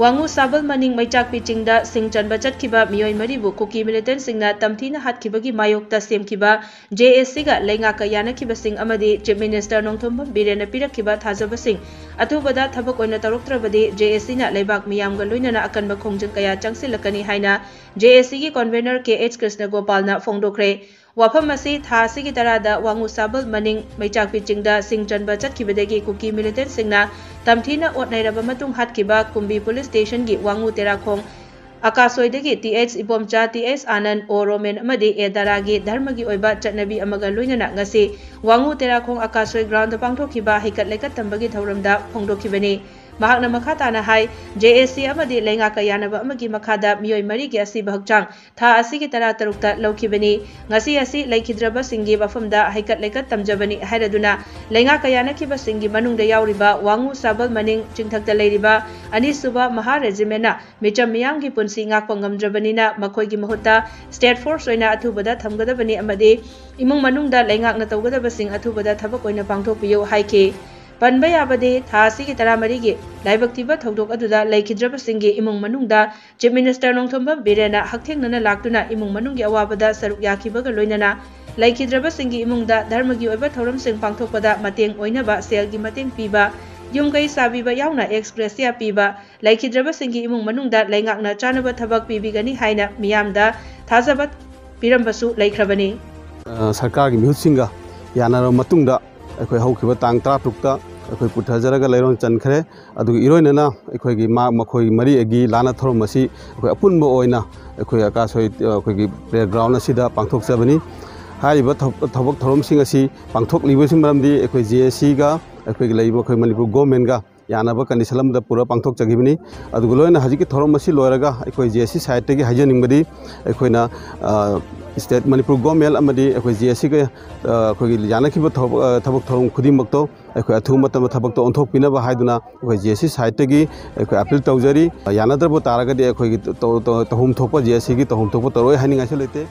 वांगू साबल मनिंग मैचाक पिचिंगदा सिंह चनबा चटखिबा मियोय मरिबु कुकी मिलिटेंट सिंगना तमथीना हातखिबगी मायोक्ता सेमखिबा JSC गा लेंगाका यानखिबा सिंह अमदी चीफ मिनिस्टर नोंथोंबम बिरेन पिरखिबा थाजबसिंग अथुबदा थबक ओइना तरुक्त्रबदि JSC ना लेबाक मियामगा लोइनना अकनबा खोंजंग कया चंगसिलकनी हाइना JSC की कन्वेनर KH कृष्ण गोपालना फोंदोखरे वाफम असी था सिगी तरादा वांगू साबल मनिंग मैचाक पिचिंगदा सिंह चनबा चटखिबदगी कुकी मिलिटेंट सिंगना तमथीना ओटनैरबा मतुंग हातखिबा कुंबी पुलिस स्टेशन की वांगू तेराखोंग आकाशोइदगी TH इबोमचा TS आनंद ओ रोमेन अमदी ए दारागी धर्मगी ओइबा चटनबी अमगा लोइनना ngasi वांगू तेराखोंग आकाशोइ ग्राउंड पांगथोखिबा हेकट लेकट तंबगी थौरमदा फोंदोखिबनी महाकना मखाताना हाई JSC अमदी लेंगाका यानबा अमगी मखादा मियोय मरिगी असी बहचांग था असी तरा तरुक्ता लौखिबनी ngasi असी लेखिद्रबा सिंगी बफमदा हेकट लेकट तमजबनी हैरदुना लेंगाका यानखिबा सिंगी मनुंगदा यावरिबा वांगू साबल मनिंग चिंथक्ता लेरिबा अनिसुबा महा रेजिमेंटना Mitcham मियांगी पुंसी ngakpa ngamdrabanina makhoi gi mahuta state force oina athubada thamgadabani amadi imung manungda leingakna tawgadaba sing athubada thabak oina pangthokpiyo haike Panba yabade thasi ki tara marigi laibaktiba thodok aduda laikhidraba singi imung manungda chief minister nongthomba birena hakthengna laktuna imung manungi awabada saruk yakibaga loinana laikhidraba singi imungda dharmagi oiba thoram sing pangthokpada mateng oinaba selgi mateng piba yumkai sabiba yauna express ya piba laikhidraba singi imung manungda laingakna chanaba thabak pibigani haina miyamda thajabat pirambasu laikhrabani sarkar gi mihut singa yanara matungda अखोई हौखिबा तांग 13 अखोई पुथजरगा लैरोन चनखरे अदु इरोइनना अखोई मखोई मरी एगी लाना theorem मसी अखोई अपुनबो ओइना अखोई आकाशोई अखोई playground असिदा पांथोकजबनी हारिबा थबक theorem सिंग असि पांथोक लिबसिंग मरमदी अखोई JSC गा अखोई लैबो अखोई मणिपुर गवर्नमेंट गा यानाबा कंडीशन अमदा पूरा पांथोक जगिबनी अदु लोइना हजिकी थोरम मसी लोयरगा अखोई JSC साइड तेगी हाइजनिंगबदी अखोइना स्टेट मणिपुर गवर्नमेंट अमदी अखोई JSC के अखोई यानखिबा थबक थोरम खुदिमक्तो अखोई अथु मतम थबक तो ओंथोक पिनबा हाइदुना अखोई JSC साइड तेगी अखोई अपील तौजरी यानाद्रबो तारगदि अखोई तहुम थोप JSC की तहुम थोप तरोय हाइनिंगासे लेते